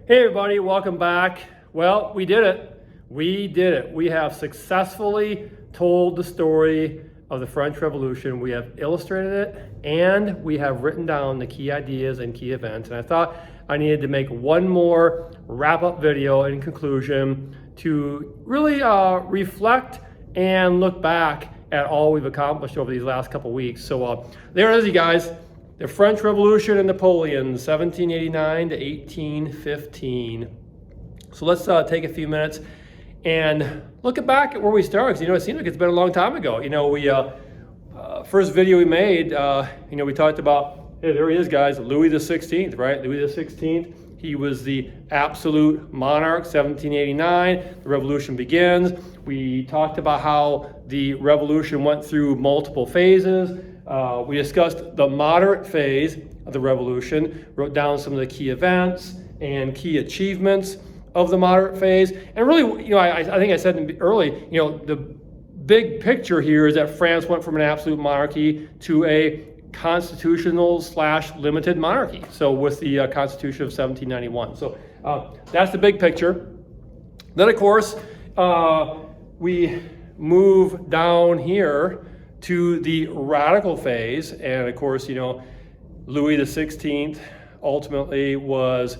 Hey everybody, welcome back. Well, we did it. We did it. We have successfully told the story of the French Revolution. We have illustrated it and we have written down the key ideas and key events. And I thought I needed to make one more wrap-up video in conclusion to really reflect and look back at all we've accomplished over these last couple weeks. So there it is, you guys. The French Revolution and Napoleon, 1789 to 1815. So let's take a few minutes and look back at where we started. Because, it seems like it's been a long time ago. First video we made, we talked about, hey, there he is, guys, Louis the 16th, right? Louis the 16th. He was the absolute monarch, 1789. The revolution begins. We talked about how the revolution went through multiple phases. We discussed the moderate phase of the revolution, wrote down some of the key events and key achievements of the moderate phase. And really, I think I said early, the big picture here is that France went from an absolute monarchy to a constitutional / limited monarchy. So with the Constitution of 1791. So that's the big picture. Then of course, we move down here to the radical phase. And of course, Louis the 16th ultimately was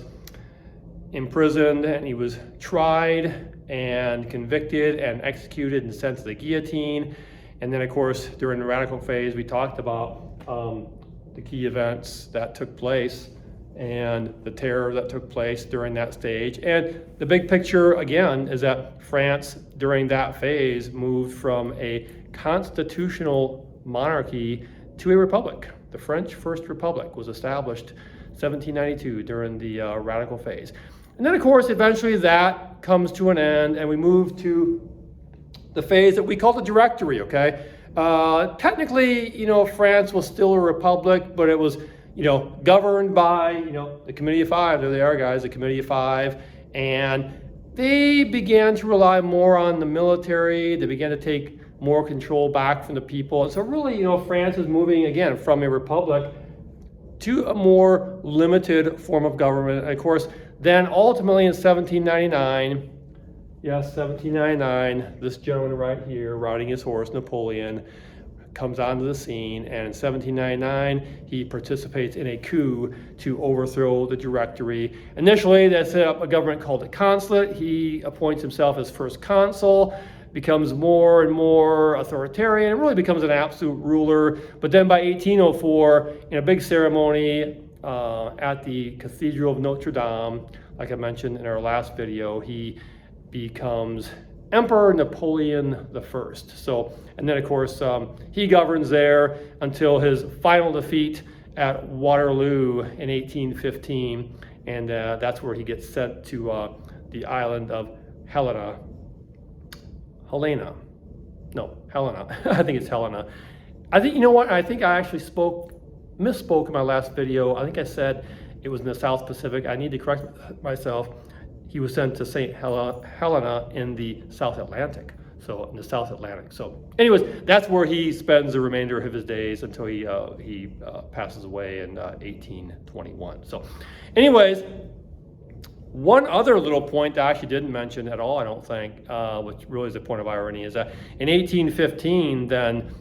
imprisoned and he was tried and convicted and executed and sent to the guillotine. And then of course, during the radical phase, we talked about the key events that took place and the terror that took place during that stage. And the big picture, again, is that France, during that phase, moved from a constitutional monarchy to a republic. The French First Republic was established 1792 during the radical phase. And then, of course, eventually that comes to an end, and we move to the phase that we call the Directory, okay? Technically, France was still a republic, but it was, governed by, the Committee of Five. There they are, guys, the Committee of Five. And they began to rely more on the military. They began to take more control back from the people. And so really, France is moving, again, from a republic to a more limited form of government. And of course, then ultimately in 1799, yes, 1799, this gentleman right here, riding his horse, Napoleon, comes onto the scene, and in 1799, he participates in a coup to overthrow the Directory. Initially, they set up a government called a consulate. He appoints himself as first consul, becomes more and more authoritarian, and really becomes an absolute ruler. But then by 1804, in a big ceremony at the Cathedral of Notre Dame, like I mentioned in our last video, he becomes Emperor Napoleon I. So, and then of course, he governs there until his final defeat at Waterloo in 1815. And that's where he gets sent to the island of Helena. I think it's Helena. I think, I think I actually misspoke in my last video. I think I said it was in the South Pacific. I need to correct myself. He was sent to St. Helena in the South Atlantic. So in the South Atlantic. So anyways, that's where he spends the remainder of his days until he passes away in 1821. So anyways, one other little point that I actually didn't mention at all, I don't think, which really is a point of irony, is that in 1815, then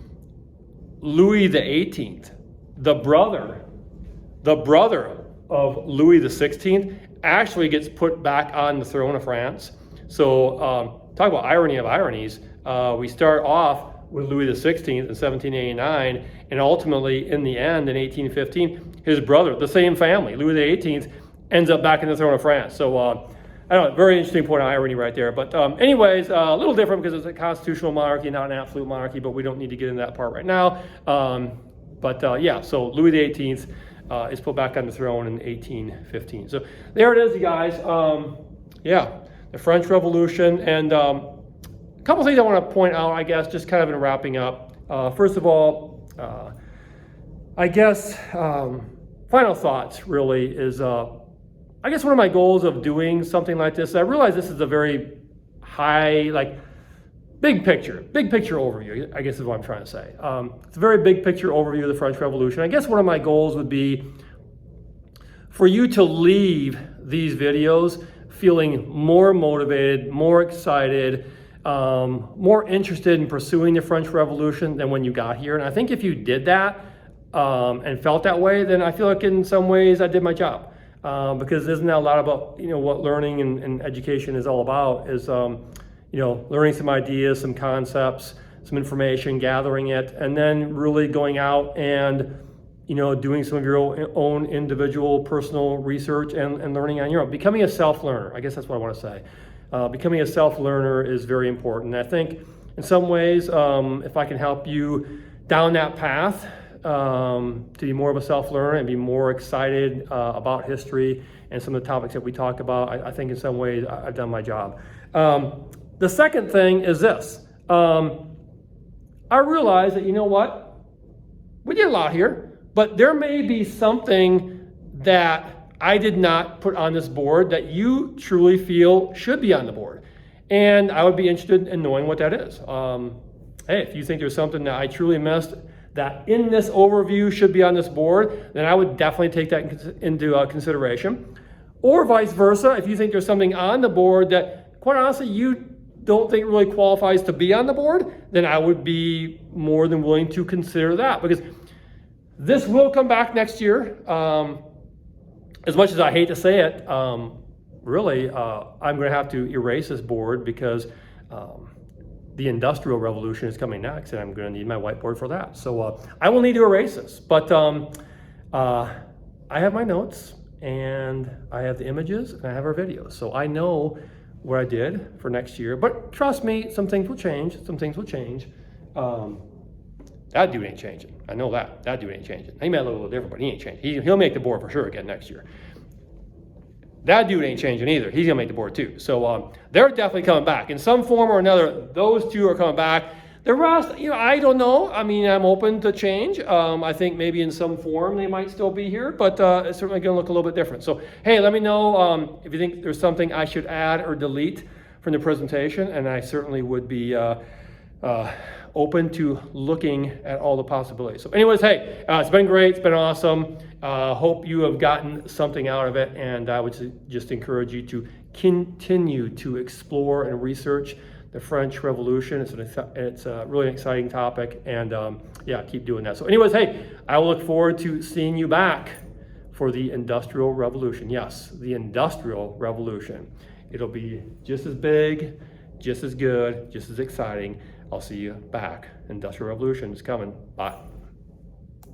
Louis the 18th, the brother of Louis the 16th, actually gets put back on the throne of France. So talk about irony of ironies. We start off with Louis the 16th in 1789, and ultimately, in the end, in 1815, his brother, the same family, Louis the 18th, ends up back in the throne of France. So, I don't know, very interesting point of irony right there. But anyways, a little different because it's a constitutional monarchy, not an absolute monarchy, but we don't need to get into that part right now. Yeah, so Louis the 18th is put back on the throne in 1815. So there it is, you guys. Yeah, the French Revolution. And a couple things I want to point out, I guess, just kind of in wrapping up. First of all, I guess final thoughts really is, I guess one of my goals of doing something like this, I realize this is a very high, big picture overview, I guess is what I'm trying to say. It's a very big picture overview of the French Revolution. I guess one of my goals would be for you to leave these videos feeling more motivated, more excited, more interested in pursuing the French Revolution than when you got here. And I think if you did that and felt that way, then I feel like in some ways I did my job. Because isn't that a lot about, what learning and education is all about is, learning some ideas, some concepts, some information, gathering it, and then really going out and, doing some of your own individual personal research and learning on your own. Becoming a self-learner, I guess that's what I want to say. Becoming a self-learner is very important. And I think in some ways, if I can help you down that path, to be more of a self-learner and be more excited about history and some of the topics that we talk about, I think in some ways I've done my job. The second thing is this. I realize that, we did a lot here, but there may be something that I did not put on this board that you truly feel should be on the board. And I would be interested in knowing what that is. Hey, if you think there's something that I truly missed that in this overview should be on this board, then I would definitely take that into consideration. Or vice versa, if you think there's something on the board that, quite honestly, you don't think really qualifies to be on the board, then I would be more than willing to consider that. Because this will come back next year. As much as I hate to say it, really, I'm going to have to erase this board because the Industrial Revolution is coming next, and I'm going to need my whiteboard for that. So I will need to erase this, but I have my notes, and I have the images, and I have our videos. So I know what I did for next year, but trust me, some things will change. Some things will change. That dude ain't changing. I know that. That dude ain't changing. He may look a little different, but he ain't changing. He'll make the board for sure again next year. That dude ain't changing either. He's gonna make the board too. So they're definitely coming back in some form or another. Those two are coming back. The rest, I don't know. I mean, I'm open to change. I think maybe in some form they might still be here, but it's certainly gonna look a little bit different. So hey, let me know if you think there's something I should add or delete from the presentation, and I certainly would be open to looking at all the possibilities. So anyways, hey, it's been great. It's been awesome. Hope you have gotten something out of it, and I would just encourage you to continue to explore and research the French Revolution. It's a really exciting topic, and yeah, keep doing that. So anyways, hey, I will look forward to seeing you back for the Industrial Revolution. Yes, the Industrial Revolution. It'll be just as big, just as good, just as exciting. I'll see you back. Industrial Revolution is coming. Bye.